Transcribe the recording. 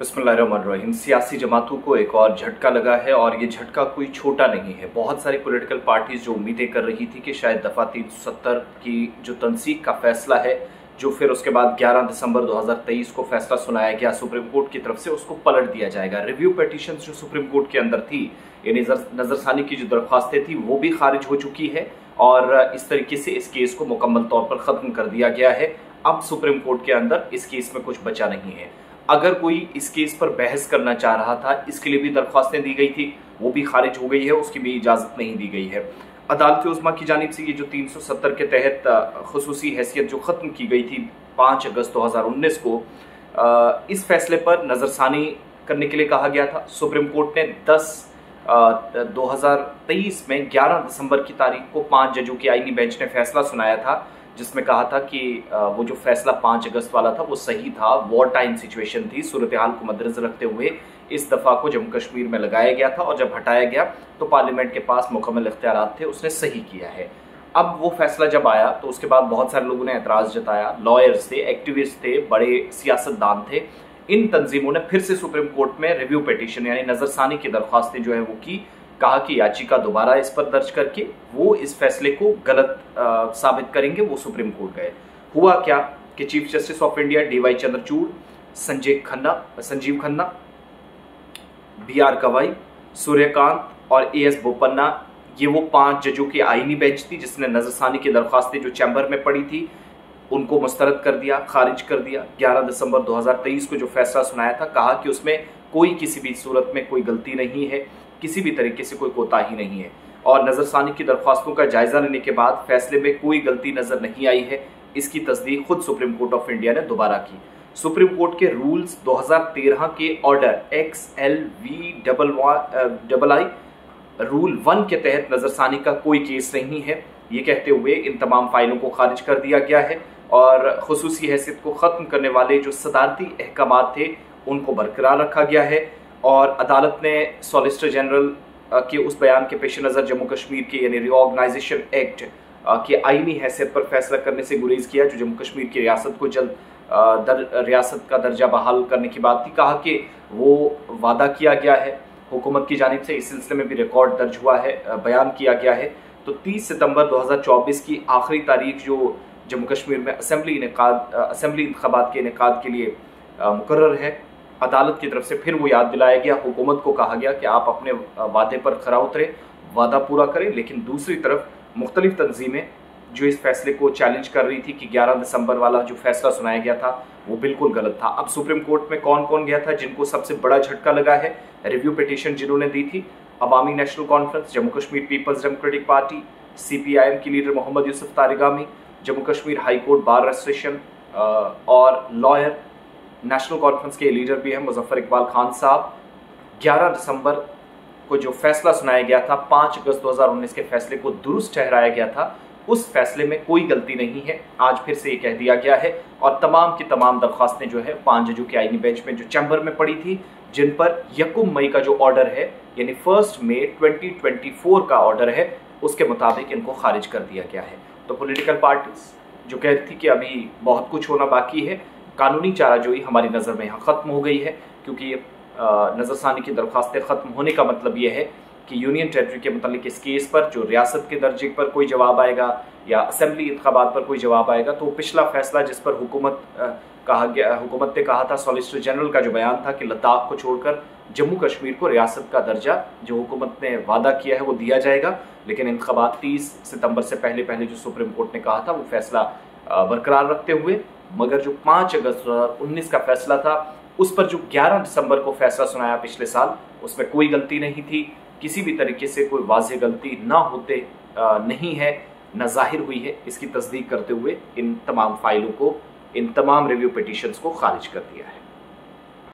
बिस्मिल्लाहिर्रहमानिर्रहीम। सियासी जमातों को एक और झटका लगा है और ये झटका कोई छोटा नहीं है। बहुत सारी पॉलिटिकल पार्टीज जो उम्मीदें कर रही थी कि शायद दफा 370 की जो तनसीख का फैसला है, जो फिर उसके बाद 11 दिसंबर 2023 को फैसला सुनाया गया सुप्रीम कोर्ट की तरफ से, उसको पलट दिया जाएगा। रिव्यू पिटीशन जो सुप्रीम कोर्ट के अंदर थी, ये नजरसानी की जो दरख्वास्तें थी वो भी खारिज हो चुकी है और इस तरीके से इस केस को मुकम्मल तौर पर खत्म कर दिया गया है। अब सुप्रीम कोर्ट के अंदर इस केस में कुछ बचा नहीं है। अगर कोई इस केस पर बहस करना चाह रहा था, इसके लिए भी दरख्वास्तें दी गई थी, वो भी खारिज हो गई है, उसकी भी इजाजत नहीं दी गई है। अदालत उज़्मा की जानिब से ये जो 370 के तहत खुसूसी हैसियत जो खत्म की गई थी 5 अगस्त 2019 को, इस फैसले पर नजरसानी करने के लिए कहा गया था। सुप्रीम कोर्ट ने 2023 में 11 दिसंबर की तारीख को 5 जजों की आईनी बेंच ने फैसला सुनाया था, जिसमें कहा था कि वो जो फैसला 5 अगस्त वाला था वो सही था। वॉर टाइम सिचुएशन थी, सूरत हाल को मद्देनजर रखते हुए इस दफा को जम्मू कश्मीर में लगाया गया था और जब हटाया गया तो पार्लियामेंट के पास मुकम्मल इख्तियारात थे, उसने सही किया है। अब वो फैसला जब आया तो उसके बाद बहुत सारे लोगों ने एतराज जताया। लॉयर्स थे, एक्टिविस्ट थे, बड़े सियासतदान थे। इन तंजीमों ने फिर से सुप्रीम कोर्ट में रिव्यू पिटीशन यानी नजरसानी की दरख्वास्तें जो है वो की, कहा कि याचिका दोबारा इस पर दर्ज करके वो इस फैसले को गलत साबित करेंगे। वो सुप्रीम कोर्ट गए। हुआ क्या कि chief justice of India DY Chandrachud, Sanjeev Khanna, BR गवाई, सूर्यकांत और AS बोपन्ना, ये वो 5 जजों की आईनी बेंच थी जिसने नजरसानी की दरख्वास्तें जो चैम्बर में पड़ी थी उनको मुस्तरद कर दिया, खारिज कर दिया। 11 दिसंबर 2023 को जो फैसला सुनाया था, कहा कि उसमें कोई किसी भी सूरत में कोई गलती नहीं है, किसी भी तरीके से कोई कोताही नहीं है और नजरसानी की दरख्वास्तों का जायजा लेने के बाद फैसले में कोई गलती नजर नहीं आई है। इसकी तस्दीक खुद सुप्रीम कोर्ट ऑफ इंडिया ने दोबारा की। सुप्रीम कोर्ट के रूल्स 2013 के ऑर्डर XLVII रूल 1 के तहत नजरसानी का कोई केस नहीं है, ये कहते हुए इन तमाम फाइलों को खारिज कर दिया गया है और खुसूसी हैसियत को खत्म करने वाले जो सदारती अहकामात थे उनको बरकरार रखा गया है। और अदालत ने सॉलिसिटर जनरल के उस बयान के पेश नज़र जम्मू कश्मीर के यानी रिऑर्गेनाइजेशन एक्ट की आईनी हैसियत पर फैसला करने से गुरेज किया, जो जम्मू कश्मीर की रियासत को जल्द रियासत का दर्जा बहाल करने की बात थी। कहा कि वो वादा किया गया है हुकूमत की जानिब से, इस सिलसिले में भी रिकॉर्ड दर्ज हुआ है, बयान किया गया है। तो 30 सितंबर 2024 की आखिरी तारीख जो जम्मू कश्मीर में असेंबली इंतखाबात के इनेकाद के लिए मुकर्रर है, अदालत की तरफ से फिर वो याद दिलाया गया। हुकूमत को कहा गया कि आप अपने वादे पर खरा उतरे, वादा पूरा करें। लेकिन दूसरी तरफ मुख्तलिफ तंजीमें जो इस फैसले को चैलेंज कर रही थी कि 11 दिसंबर वाला जो फैसला सुनाया गया था वो बिल्कुल गलत था। अब सुप्रीम कोर्ट में कौन कौन गया था जिनको सबसे बड़ा झटका लगा है? रिव्यू पिटीशन जिन्होंने दी थी, Awami National Conference, Jammu Kashmir Peoples Democratic Party, CPIM की leader Mohammad Yusuf Tarigami, Jammu Kashmir High Court Bar Association और लॉयर नेशनल कॉन्फ्रेंस के लीडर भी हैं मुजफ्फर इकबाल खान साहब। 11 दिसंबर को जो फैसला सुनाया गया था, 5 अगस्त 2019 के फैसले को दुरुस्त ठहराया गया था, उस फैसले में कोई गलती नहीं है। आज फिर से ये कह दिया गया है और तमाम की तमाम दरख्वास्तें जो है 5 जजों की आईनी बेंच में जो चैम्बर में पड़ी थी, जिन पर 1 मई का जो ऑर्डर है यानी 1 मई 2024 का ऑर्डर है, उसके मुताबिक इनको खारिज कर दिया गया है। तो पॉलिटिकल पार्टीज जो कह रही थी कि अभी बहुत कुछ होना बाकी है, कानूनी चाराजोई हमारी नज़र में यहाँ ख़त्म हो गई है, क्योंकि नजरसानी की दरख्वास्तें ख़त्म होने का मतलब ये है कि यूनियन टेरिटरी के मतलब इस केस पर जो रियासत के दर्जे पर कोई जवाब आएगा या असेंबली इंतखाबात पर कोई जवाब आएगा, तो पिछला फैसला जिस पर हुकूमत ने कहा था, सॉलिसिटर जनरल का जो बयान था कि लद्दाख को छोड़कर जम्मू कश्मीर को रियासत का दर्जा जो हुकूमत ने वादा किया है वो दिया जाएगा। लेकिन इंतखाबात 30 सितंबर से पहले जो सुप्रीम कोर्ट ने कहा था वो फैसला बरकरार रखते हुए, मगर जो 5 अगस्त 2019 का फैसला था उस पर जो 11 दिसंबर को फैसला सुनाया पिछले साल, उसमें कोई गलती नहीं थी। किसी भी तरीके से कोई वाज़ेह गलती ना होते नहीं है, न जाहिर हुई है। इसकी तस्दीक करते हुए इन तमाम फाइलों को, इन तमाम रिव्यू पिटीशंस को खारिज कर दिया है।